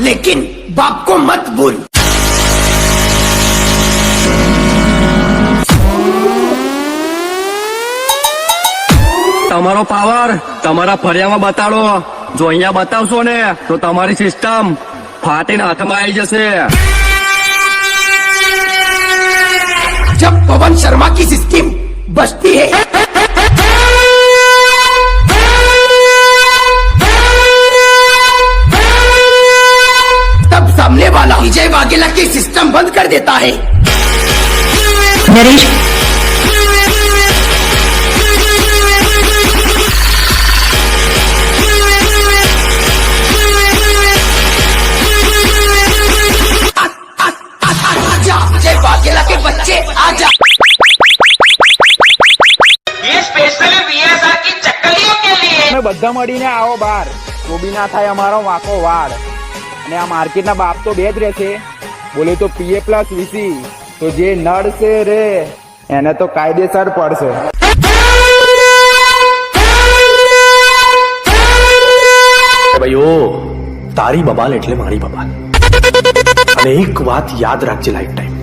लेकिन बाप को मत भूल। તમારો પાવર તમારા ફરિયામાં બતાડો. જો અહીંયા બતાવશો ને તો તમારી સિસ્ટમ ફાટીને હાથમાં આવી જશે. जब पवन शर्मा की सिस्टम बचती है तब सामने वाला विजय वाघेला की सिस्टम बंद कर देता है। नरेश विजय वाघेला के बच्चे आजा। ये स्पेशली वीएसआर की चक्कलियों के लिए। તમે બધા મળીને આવો બાર, તો બી ના થાય અમારો વાંકો વાળ. અને આ માર્કેટના બાપ તો બે જ રહેશે, બોલે તો પીએ પ્લસ વીસી. તો જે નડશે રે એને તો કાયદેસર પડશે. ભાઈઓ, તારી બબાલ એટલે મારી બબાલ. અને એક વાત યાદ રાખજે લાઈફ ટાઈમ,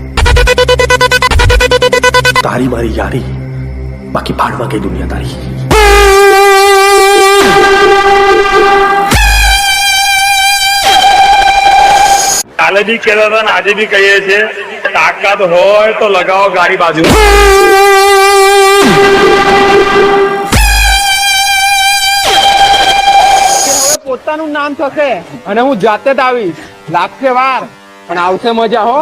તારી મારી યારી, બાકી ભાડમાં કઈ દુનિયા તારી. કાલે બી કહેતા હતા ને આજે બી કહીએ છીએ, તાકાત હોય તો લગાવો ગાડી બાજુ. હવે પોતાનું નામ થશે અને હું જાતે જ આવીશ. લાગશે વાર પણ આવશે મજા હો.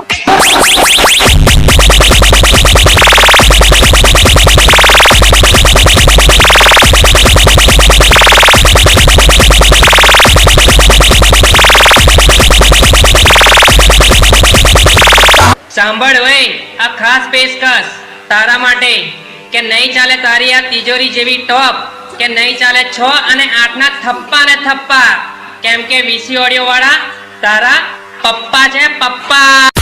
સાંભળ ભાઈ, આ ખાસ પેશકશ તારા માટે કે નહીં ચાલે તારી આ તિજોરી જેવી ટોપ, કે નહીં ચાલે 6 અને 8 ના થપ્પા ને થપ્પા, કેમ કે વીસી ઓડિયો વાળા તારા પપ્પા છે, પપ્પા.